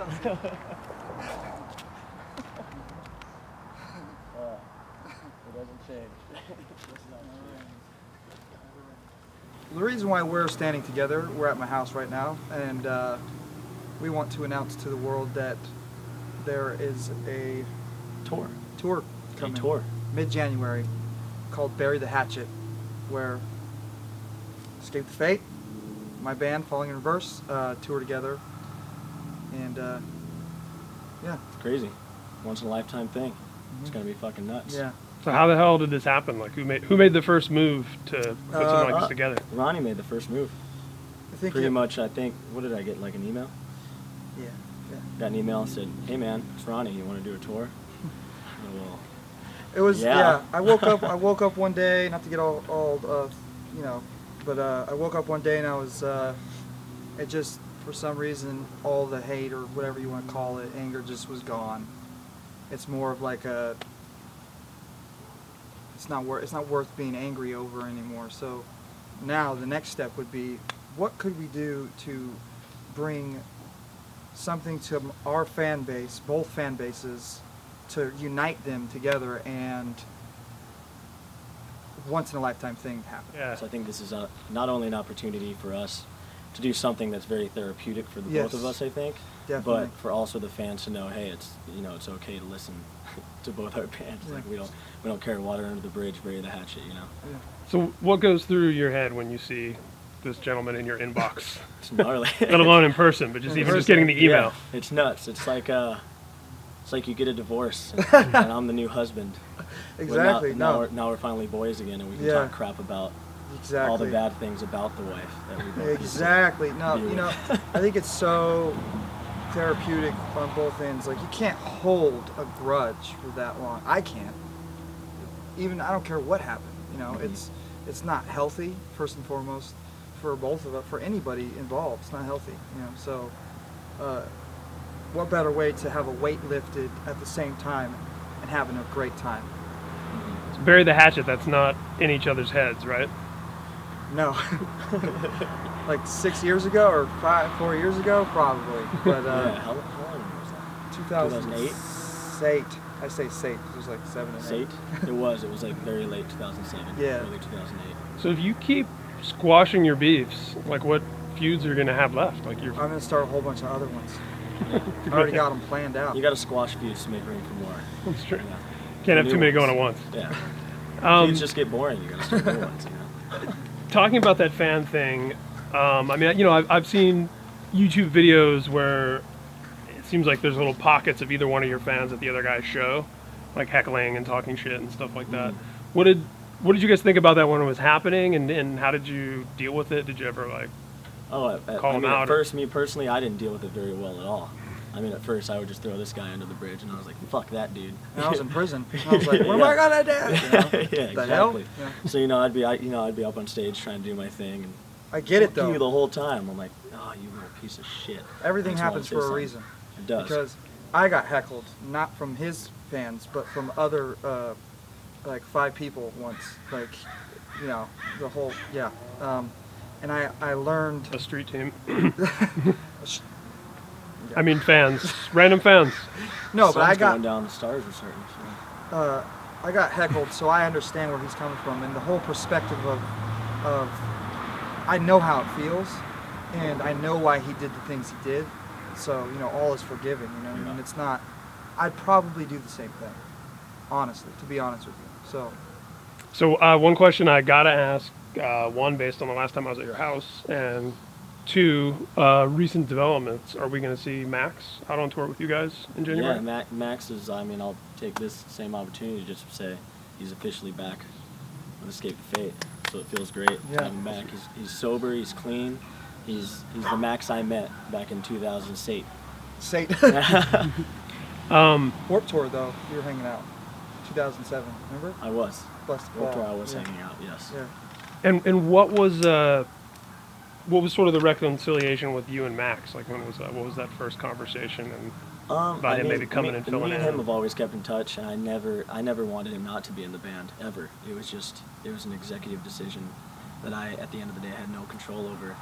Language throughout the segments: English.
sounds good. It doesn't change. The reason why we're standing together, we're at my house right now, and we want to announce to the world that there is a tour coming mid-January called Bury the Hatchet, where Escape the Fate, my band, Falling in Reverse, tour together, and yeah. It's crazy. Once in a lifetime thing. It's gonna be fucking nuts. Yeah. So how the hell did this happen? Like, who made the first move to put something like this together? Ronnie made the first move. I think Pretty much, I think, what did I get, like an email? Yeah. Got an email and said, hey man, it's Ronnie, you want to do a tour? Well, it was, yeah. I woke up one day, not to get all you know, but I woke up one day and I was, it just, for some reason, all the hate or whatever you want to call it, anger just was gone. It's more of like a, it's not worth being angry over anymore. So now the next step would be, what could we do to bring something to our fan base, both fan bases, to unite them together and once in a lifetime thing happen. Yeah. So I think this is not only an opportunity for us to do something that's very therapeutic for the both of us, I think, definitely. But for also the fans to know, hey, it's it's okay to listen to both our bands. Yeah. Like we don't carry water under the bridge, bury the hatchet, Yeah. So what goes through your head when you see this gentleman in your inbox? It's gnarly. Let alone in person, but just getting the email. Yeah, it's nuts. It's like you get a divorce and I'm the new husband. Exactly. Now we're finally boys again, and we can talk crap about all the bad things about the wife that we both exactly. No, I think it's so therapeutic on both ends. Like, you can't hold a grudge for that long. I can't. Even I don't care what happened. It's not healthy, first and foremost, for both of us, for anybody involved. It's not healthy. So what better way to have a weight lifted at the same time and having a great time? So bury the hatchet. That's not in each other's heads, right? No. Like 6 years ago or 4 years ago, probably. But how long was that? 2008. I say Sate. It was like 7 and 8. It was like very late 2007. Yeah. Early 2008. So if you keep squashing your beefs, like, what feuds are you gonna have left? Like, I'm gonna start a whole bunch of other ones. I already got them planned out. You got to squash feuds to make room for more. That's true. Yeah. Can't have too many going at once. Yeah. Feuds just get boring. You got to start new ones. Talking about that fan thing, I mean, I've seen YouTube videos where it seems like there's little pockets of either one of your fans at the other guy's show, like heckling and talking shit and stuff like that. What did you guys think about that when it was happening, and how did you deal with it? Did you ever call him out? At first, me personally, I didn't deal with it very well at all. I mean, at first, I would just throw this guy under the bridge, and I was like, "Fuck that dude." And I was in prison. I was like, "What am I gonna do?" Yeah, exactly. Hell? Yeah. So I'd be up on stage trying to do my thing, and I get it though. You the whole time. I'm like, "Oh, you little piece of shit." Everything happens for a reason. It does. Because I got heckled, not from his fans, but from other, like 5 people once. Like, the whole and I learned a street team. I mean, fans, random fans. No, but I got going down the stars or something. So. I got heckled, so I understand where he's coming from, and the whole perspective of I know how it feels, and I know why he did the things he did. So all is forgiven. And it's not. I'd probably do the same thing, honestly. To be honest with you. So one question I gotta ask. One, based on the last time I was at your house, and 2, recent developments. Are we going to see Max out on tour with you guys in January? Yeah, Max is, I'll take this same opportunity just to say he's officially back on Escape the Fate. So it feels great to have him back. He's sober, he's clean. He's the Max I met back in 2000 Sate. Warped Tour, though, you were hanging out. 2007, remember? I was. Warped Tour I was hanging out, yes. Yeah. And what was sort of the reconciliation with you and Max? Like, what was that first conversation, and about him maybe coming and filling in? Me and him have always kept in touch, and I never wanted him not to be in the band, ever. It was an executive decision that I, at the end of the day, had no control over.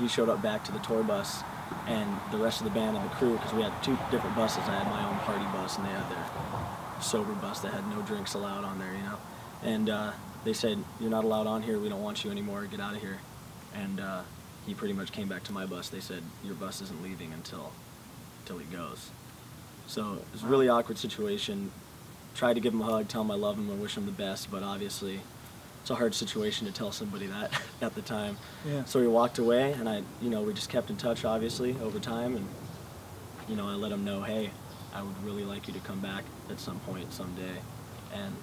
He showed up back to the tour bus and the rest of the band and the crew, because we had 2 different buses. I had my own party bus, and they had their sober bus that had no drinks allowed on there, you know. And they said, "You're not allowed on here. We don't want you anymore. Get out of here." And he pretty much came back to my bus. They said, "Your bus isn't leaving until he goes." So it was a really awkward situation. Tried to give him a hug, tell him I love him and wish him the best, but obviously it's a hard situation to tell somebody that at the time. Yeah. So he walked away, and we just kept in touch, obviously, over time, and I let him know, hey, I would really like you to come back at some point someday, and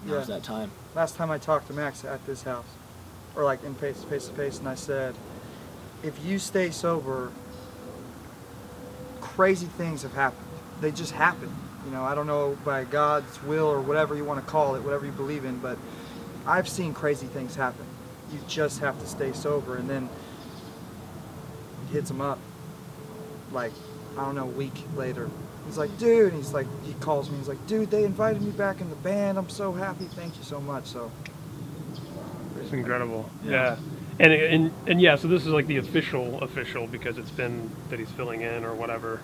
now's that time. Last time I talked to Max at this house, or like in face to face, and I said, if you stay sober, crazy things have happened. They just happen. I don't know, by God's will or whatever you want to call it, whatever you believe in, but I've seen crazy things happen. You just have to stay sober. And then he hits him up, like, I don't know, a week later. He's like, dude, and he calls me, he's like, dude, they invited me back in the band. I'm so happy. Thank you so much. So it's incredible. Yeah. And yeah, so this is like the official because it's been that he's filling in or whatever.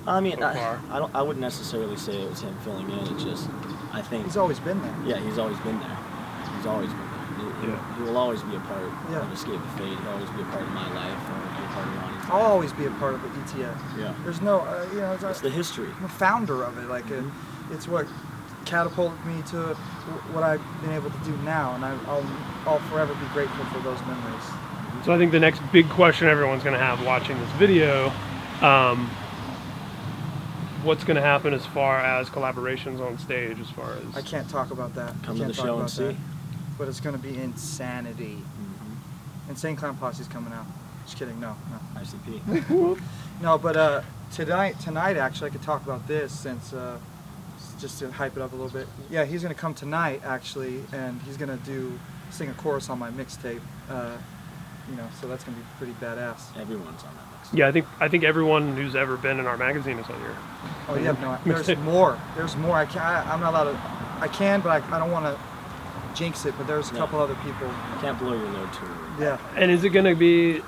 I mean, so far. I wouldn't necessarily say it was him filling in. It's just, I think he's always been there. Yeah, he's always been there. He's always been there. He will always be a part of Escape the Fate. He'll always be a part of my life. He'll be a part of Ronnie's life. I'll always be a part of the ETF. Yeah. There's no, it's the history. I'm a founder of it. Like, it's what catapulted me to what I've been able to do now, and I'll forever be grateful for those memories. So I think the next big question everyone's going to have watching this video, what's going to happen as far as collaborations on stage, as far as... I can't talk about that. Come to the show and see. But it's going to be insanity. Mm-hmm. Insane Clown Posse's coming out. Just kidding, no. ICP. No, but tonight actually, I could talk about this since, just to hype it up a little bit. Yeah, he's going to come tonight actually, and he's going to sing a chorus on my mixtape. So that's going to be pretty badass. Everyone's on that mixtape. Yeah, I think everyone who's ever been in our magazine is on your... Oh, yeah, no, there's more. There's more. I'm not allowed to... I can, but I don't want to jinx it, but there's a couple other people. You can't blow your load too early. Yeah. And is it going to be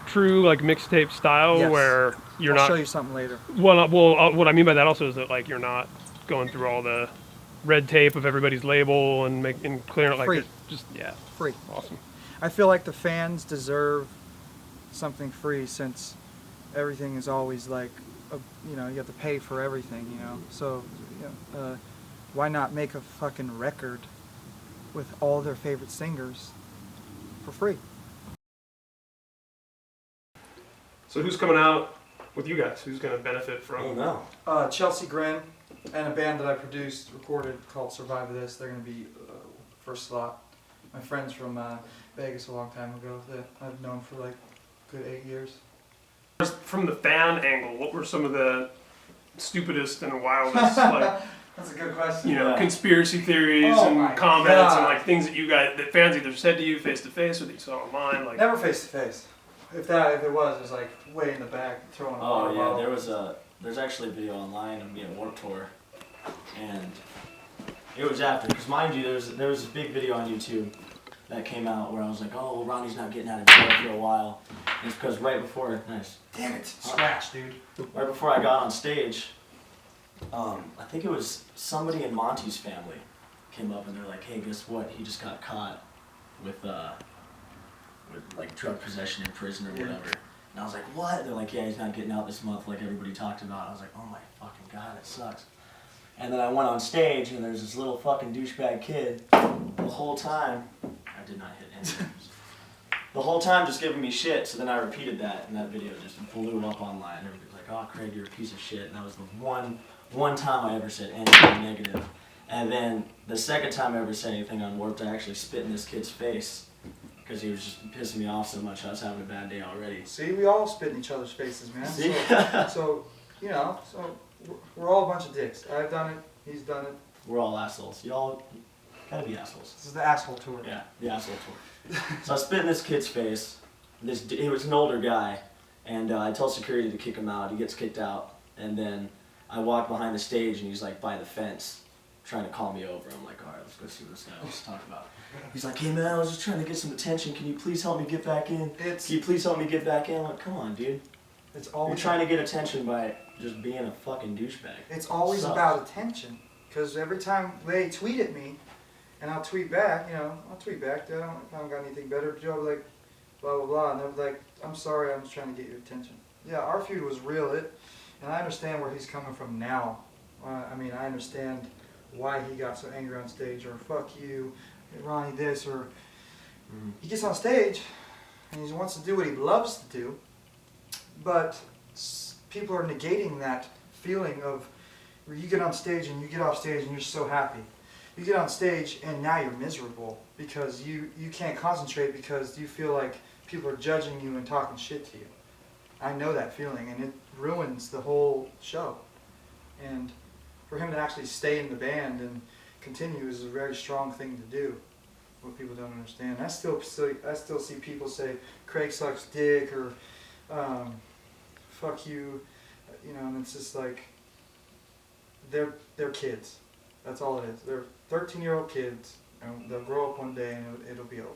true, like, mixtape style, where you're I'll show you something later. Well, what I mean by that also is that, like, you're not going through all the red tape of everybody's label and clearing it, like... Free. Free. Awesome. I feel like the fans deserve something free, since everything is always like, you have to pay for everything, So, why not make a fucking record with all their favorite singers for free? So who's coming out with you guys? Who's going to benefit from... Oh, no. Chelsea Grin and a band that I recorded called Survive This. They're going to be first slot. My friends from Vegas a long time ago that I've known for like good 8 years. From the fan angle, what were some of the stupidest and wildest, like, that's a good question. conspiracy theories and comments and like things that fans either said to you face to face or that you saw online? Like, never face to face. If it was, it was like way in the back throwing a water bottle. There's actually a video online of me at Warped Tour, and it was after, because mind you, there was this big video on YouTube that came out where I was like, oh, well, Ronnie's not getting out of jail for a while. And it's because right before, damn it, scratch, dude. Right before I got on stage, I think it was somebody in Monty's family came up and they're like, hey, guess what? He just got caught with like drug possession in prison or whatever. And I was like, what? They're like, yeah, he's not getting out this month like everybody talked about. I was like, oh my fucking God, it sucks. And then I went on stage and there's this little fucking douchebag kid the whole time. I did not hit any names. The whole time just giving me shit. So then I repeated that, and that video just blew up online. Everybody's like, oh, Craig, you're a piece of shit. And that was the one time I ever said anything negative. And then the second time I ever said anything on Warped, I actually spit in this kid's face because he was just pissing me off so much. I was having a bad day already. See, we all spit in each other's faces, man. See? So we're all a bunch of dicks. I've done it. He's done it. We're all assholes. Y'all gotta be assholes. This is the asshole tour. Yeah, the asshole tour. So I spit in this kid's face. He was an older guy, and I tell security to kick him out. He gets kicked out, and then I walk behind the stage, and he's like by the fence, trying to call me over. I'm like, all right, let's go see what this guy wants to talk about. He's like, hey man, I was just trying to get some attention. Can you please help me get back in? Can you please help me get back in? I'm like, come on, dude. It's You're always trying to get attention by just being a fucking douchebag. It's always Sucks. about attention. Because every time they tweet at me, and I'll tweet back, I'll tweet back. If I haven't got anything better to do, I'll be like, blah, blah, blah. And they'll be like, I'm sorry, I'm just trying to get your attention. Yeah, our feud was real. And I understand where he's coming from now. I mean, I understand why he got so angry on stage, or fuck you, Ronnie this, or he gets on stage and he wants to do what he loves to do, but people are negating that feeling of where you get on stage and you get off stage and you're so happy. You get on stage and now you're miserable because you can't concentrate because you feel like people are judging you and talking shit to you. I know that feeling, and it ruins the whole show. And for him to actually stay in the band and continue is a very strong thing to do. What people don't understand. I still see people say Craig sucks dick, or fuck you, and it's just like they're kids. That's all it is. They're 13-year-old kids, and they'll grow up one day and it'll be over.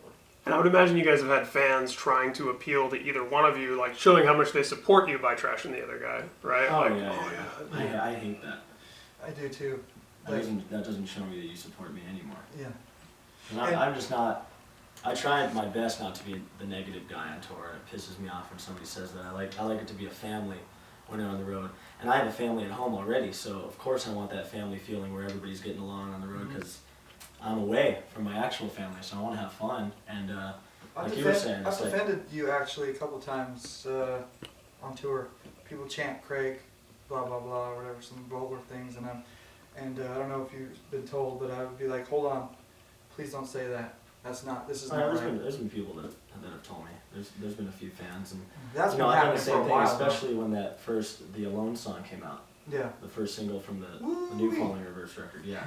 And I would imagine you guys have had fans trying to appeal to either one of you, like showing how much they support you by trashing the other guy, right? Oh, like, yeah. I hate that. I do too. That doesn't show me that you support me anymore. Yeah. I'm just not. I try my best not to be the negative guy on tour. It pisses me off when somebody says that. I like it to be a family when they're on the road. And I have a family at home already, so of course I want that family feeling where everybody's getting along on the road, because I'm away from my actual family, so I want to have fun. And like you were saying, I've defended you actually a couple times on tour. People chant Craig, blah blah blah, or whatever, some vulgar things, and I don't know if you've been told, but I would be like, hold on, please don't say that. This is not right. There's been people that have told me. There's been a few fans, and that's been I did happening the same for a thing, while, especially when that the Alone song came out. Yeah. The first single from the new Falling Reverse record. Yeah.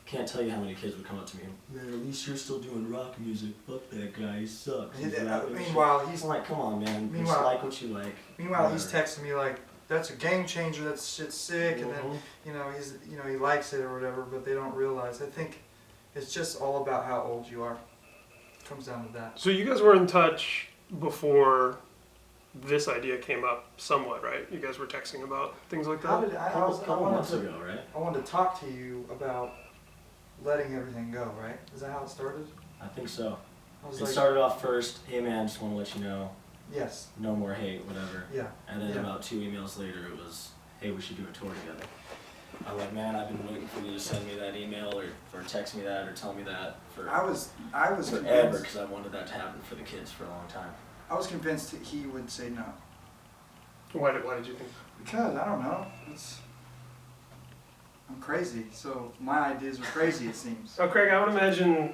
Can't tell you how many kids would come up to me. Man, at least you're still doing rock music. Fuck that guy. He sucks. Meanwhile, he's I'm like, come on, man. Just like what you like. Meanwhile, he's texting me like, "That's a game changer. That shit's sick," and then he likes it or whatever. But they don't realize. I think it's just all about how old you are. It comes down to that. So you guys were in touch before this idea came up, somewhat, right? You guys were texting about things like that. A couple months ago, right? I wanted to talk to you about letting everything go, right? Is that how it started? I think so. It started off first, hey man, just want to let you know. Yes. No more hate, whatever. Yeah. And then about 2 emails later, it was, hey, we should do a tour together. I'm like, man, I've been waiting for you to send me that email or text me that or tell me that for I was forever, because I wanted that to happen for the kids for a long time. I was convinced he would say no. Why did you think? Because I don't know. I'm crazy, so my ideas are crazy. It seems. Oh, Craig, I would imagine,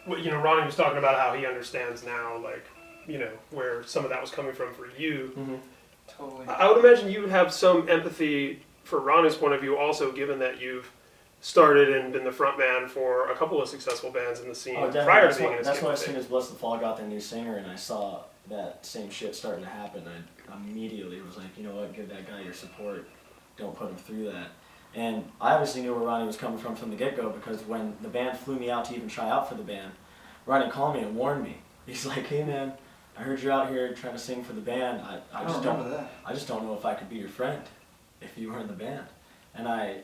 Ronnie was talking about how he understands now, like, where some of that was coming from for you. Mm-hmm. Totally. I would imagine you would have some empathy for Ronnie's point of view, also, given that you've started and been the front man for a couple of successful bands in the scene prior to being in That's why as soon as Bless the Fall got their new singer and I saw that same shit starting to happen, I immediately was like, you know what, give that guy your support. Don't put him through that. And I obviously knew where Ronnie was coming from the get-go, because when the band flew me out to even try out for the band, Ronnie called me and warned me. He's like, hey man, I heard you're out here trying to sing for the band. I just don't know if I could be your friend if you were in the band. And I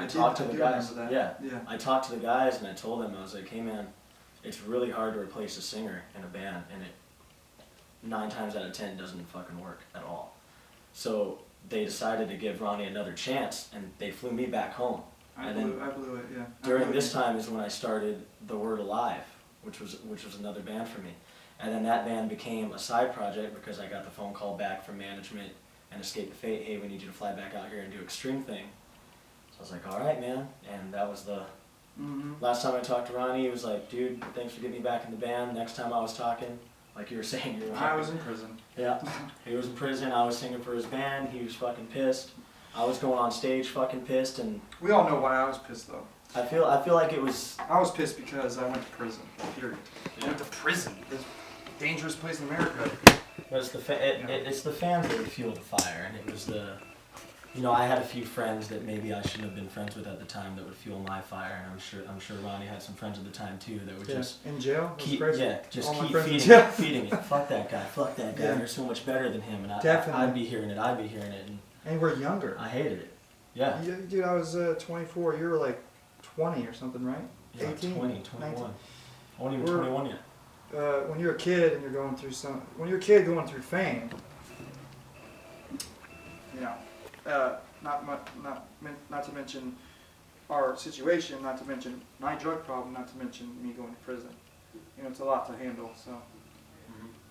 talked to the guys. Yeah. I talked to the guys and I told them, I was like, hey man, it's really hard to replace a singer in a band, and it 9 times out of 10 doesn't fucking work at all. So they decided to give Ronnie another chance, and they flew me back home. I blew it, yeah. During this time is when I started The Word Alive, which was another band for me. And then that band became a side project because I got the phone call back from management and Escape the Fate, hey, we need you to fly back out here and do Extreme Thing. So I was like, all right, man. And that was the last time I talked to Ronnie. He was like, dude, thanks for getting me back in the band. Next time I was talking, like you were saying, I was in prison. Yeah, he was in prison. I was singing for his band. He was fucking pissed. I was going on stage fucking pissed, and we all know why I was pissed though. I feel like it was. I was pissed because I went to prison. Period. Yeah. I went to prison. It's a dangerous place in America. But it's the fans that would fuel the fire, and it was the you know, I had a few friends that maybe I shouldn't have been friends with at the time that would fuel my fire, and I'm sure Ronnie had some friends at the time too that would just in jail. keep just All my keep friends in feeding jail. it, feeding it. Fuck that guy. Fuck that guy. Yeah. You're so much better than him, and Definitely. I'd be hearing it. And we're younger. I hated it. Yeah. Dude, I was 24. You were like 20 or something, right? Yeah, 18, 20, 21. 19. I wasn't even 21 yet. When you're a kid and you're going through when you're a kid going through fame, you know, not to mention our situation, not to mention my drug problem, not to mention me going to prison. You know, it's a lot to handle. So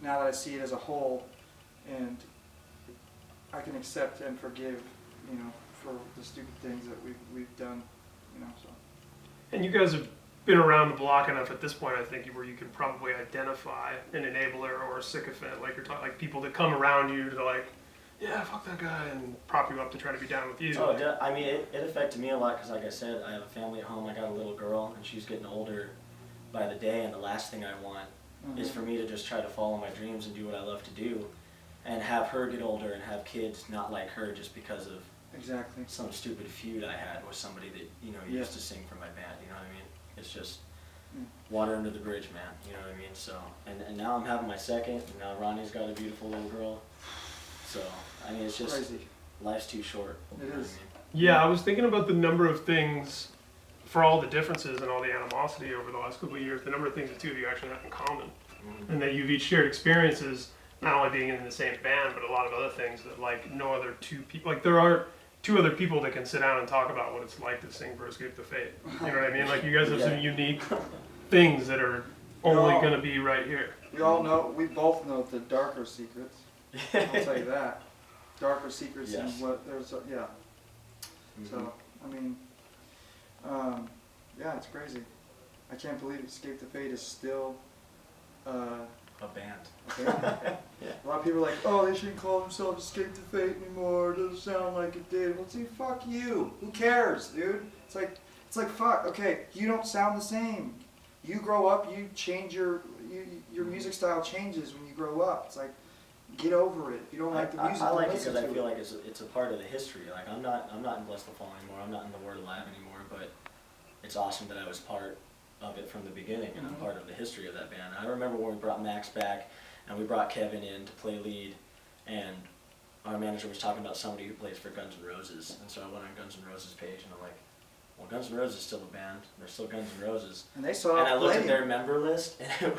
now that I see it as a whole, and I can accept and forgive, you know, for the stupid things that we've done, you know. So. And you guys have been around the block enough at this point, I think, where you can probably identify an enabler or a sycophant, like you're talking, like people that come around you to like, yeah, fuck that guy, and prop you up to try to be down with you. Oh, I mean, it affected me a lot because, like I said, I have a family at home. I got a little girl, and she's getting older by the day, and the last thing I want is for me to just try to follow my dreams and do what I love to do, and have her get older and have kids not like her just because of some stupid feud I had with somebody that, you know, used to sing for my band. You know what I mean? It's just water under the bridge, man. You know what I mean? So, and now I'm having my second, and now Ronnie's got a beautiful little girl. So, I mean, it's just, crazy. Life's too short. It is. I mean? Yeah, I was thinking about the number of things, for all the differences and all the animosity over the last couple of years, the number of things the two of you actually have in common. And that you've each shared experiences, not only being in the same band, but a lot of other things that, like, no other two people, like, there are two other people that can sit down and talk about what it's like to sing for Escape the Fate. You know what I mean? Like, you guys have some unique things that are only going to be right here. We both know the darker secrets. I'll tell you that. Darker secrets and what there's, So, I mean, yeah, it's crazy. I can't believe Escape the Fate is still a band. A lot of people are like, oh, they shouldn't call themselves Escape the Fate anymore. It doesn't sound like it did. Well, see, fuck you. Who cares, dude? It's like fuck. Okay, you don't sound the same. You grow up, you change your music style changes when you grow up. It's like, get over it. If you don't like the music, I like it because I feel like it's a part of the history. Like I'm not in Bless the Fall anymore. I'm not in the Word Alive anymore. But it's awesome that I was part of it from the beginning, and I'm part of the history of that band. I remember when we brought Max back, and we brought Kevin in to play lead, and our manager was talking about somebody who plays for Guns N' Roses, and so I went on Guns N' Roses page, and I'm like, well, Guns N' Roses is still a band. They're still Guns N' Roses. And I looked at their member list, and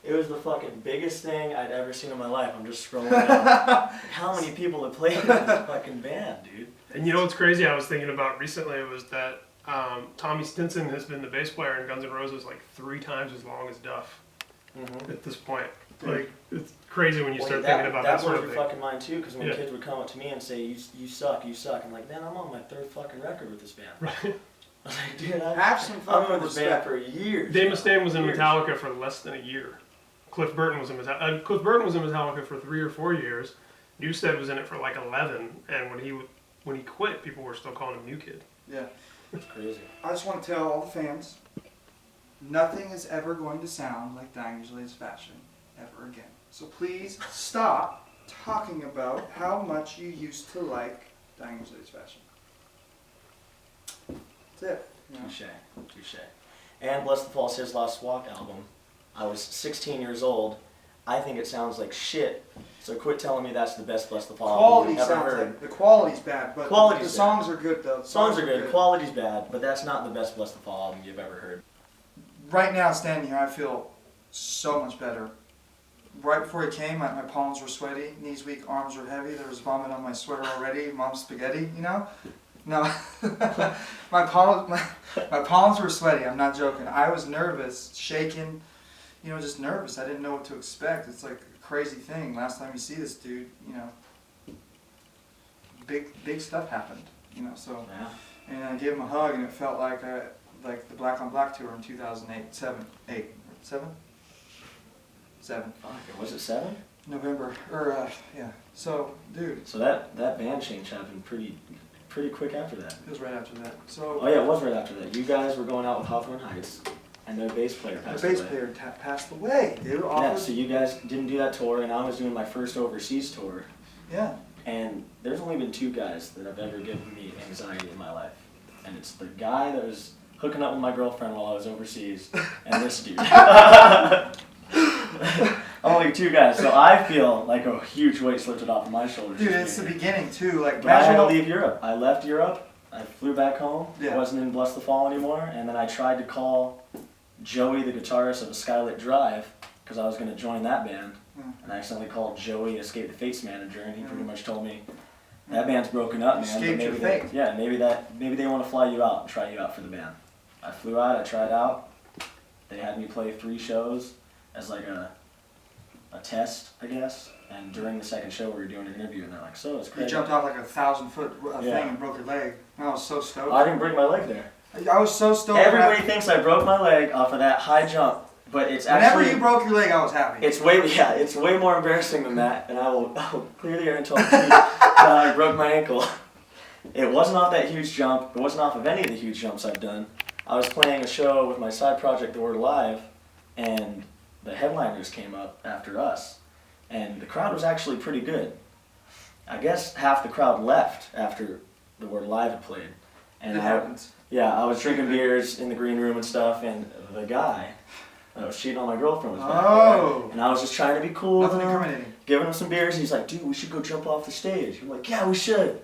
it was the fucking biggest thing I'd ever seen in my life. I'm just scrolling down. How many people have played in this fucking band, dude? And you know what's crazy I was thinking about recently was that Tommy Stinson has been the bass player in Guns N' Roses like 3 times as long as Duff at this point. Like, it's crazy when you start thinking about that sort of thing. That blows your fucking mind too, because when kids would come up to me and say, you suck, I'm like, man, I'm on my 3rd fucking record with this band. Right. I was like, dude, have some fun. I've been with this band for years. Dave Mustaine was in Metallica for less than a year. Cliff Burton was in Metallica for 3 or 4 years. Newstead was in it for like 11, and when he quit, people were still calling him New Kid. Yeah. It's crazy. I just want to tell all the fans, nothing is ever going to sound like Dying Usually's Fashion ever again. So please stop talking about how much you used to like Dying Usually's Fashion. That's it. Touche. And Bless the Fall's his Lost Walk album. I was 16 years old. I think it sounds like shit. So quit telling me that's the best Bless the Fall album you've ever heard. The quality's bad, but the songs are good though. Songs are good. Quality's bad, but that's not the best Bless the Fall album you've ever heard. Right now, standing here, I feel so much better. Right before he came, my palms were sweaty, knees weak, arms were heavy. There was vomit on my sweater already. Mom's spaghetti, you know. No, my palms were sweaty. I'm not joking. I was nervous, shaking. You know, just nervous. I didn't know what to expect. It's like a crazy thing. Last time you see this dude, you know, big stuff happened. You know, so and I gave him a hug, and it felt like the Black on Black tour in 2008, 7. Was it 7? November, yeah. So, dude. So that band change happened pretty quick after that. It was right after that. So. Oh yeah, it was right after that. You guys were going out with Hawthorne Heights. And their bass player passed away. The bass player passed away, dude. Yeah, so you guys didn't do that tour, and I was doing my first overseas tour. Yeah. And there's only been 2 guys that have ever given me anxiety in my life. And it's the guy that was hooking up with my girlfriend while I was overseas, and this dude. Only 2 guys, so I feel like a huge weight's lifted off of my shoulders. Dude, it's the beginning too. Like, but I had to leave Europe. I left Europe. I flew back home. Yeah. I wasn't in Bless the Fall anymore, and then I tried to call Joey, the guitarist of A Skylit Drive, because I was going to join that band, and I accidentally called Joey, Escape the Fate's manager, and he pretty much told me, that band's broken up, man. Escape your fate. Yeah, maybe they want to fly you out and try you out for the band. I flew out, I tried out. They had me play 3 shows as like a test, I guess. And during the second show, we were doing an interview, and they're like, "So it's You crazy." jumped off like a 1,000-foot thing and broke your leg. I was so stoked. I didn't break my leg there. I was so stoked. Everybody thinks I broke my leg off of that high jump, but it's actually. Whenever you broke your leg, I was happy. It's way more embarrassing than that, and I will clearly guarantee I broke my ankle. It wasn't off that huge jump. It wasn't off of any of the huge jumps I've done. I was playing a show with my side project, The Word Alive, and the headliners came up after us, and the crowd was actually pretty good. I guess half the crowd left after The Word Alive had played. And it happens. Yeah, I was drinking beers in the green room and stuff, and the guy that was cheating on my girlfriend was back there. And I was just trying to be cool with Nothing him, incriminating. giving him some beers. He's like, "Dude, we should go jump off the stage." I'm like, "Yeah, we should."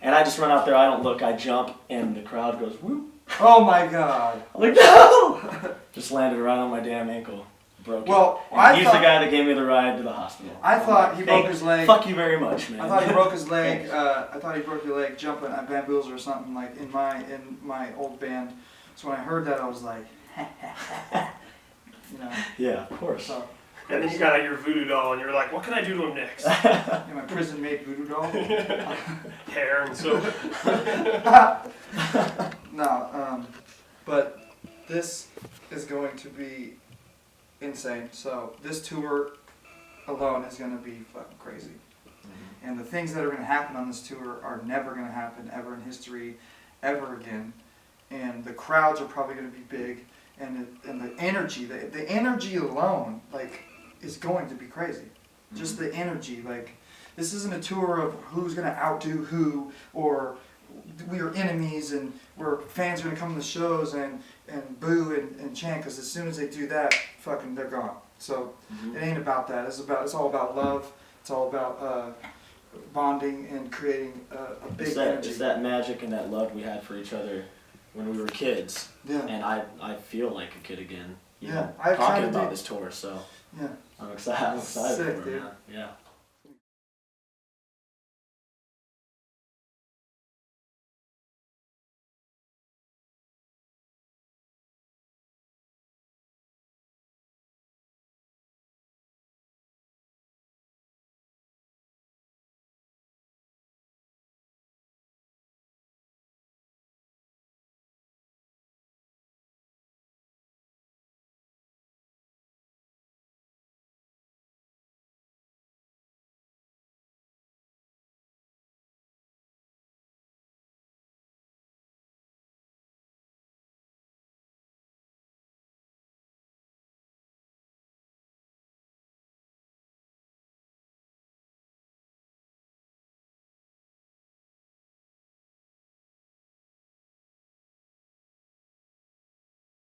And I just run out there, I don't look, I jump, and the crowd goes, "Whoop." Oh my God. I'm like, "No!" Just landed right on my damn ankle. Broke Well, it. And he's the guy that gave me the ride to the hospital. I thought he broke his leg. Fuck you very much, man. I thought he broke his leg. I thought he broke your leg jumping at bamboos or something like in my old band. So when I heard that, I was like, you know. Yeah, of course. So, And then you got out your voodoo doll, and you were like, "What can I do to him next?" yeah, my prison-made voodoo doll. Hair and so. No, but this is going to be insane. So this tour alone is going to be fucking crazy. And the things that are going to happen on this tour are never going to happen ever in history, ever again. And the crowds are probably going to be big, and the energy, the energy alone, like, is going to be crazy. Just the energy, like, this isn't a tour of who's going to outdo who, or we are enemies and where fans are going to come to the shows and boo and chant, because as soon as they do that, fucking, they're gone. So it ain't about that. It's all about love. It's all about bonding and creating a big energy. It's that magic and that love we had for each other when we were kids. Yeah. And I feel like a kid again. Yeah. Talking about this tour, so Yeah. I'm excited Sick, for it, dude. man. Yeah.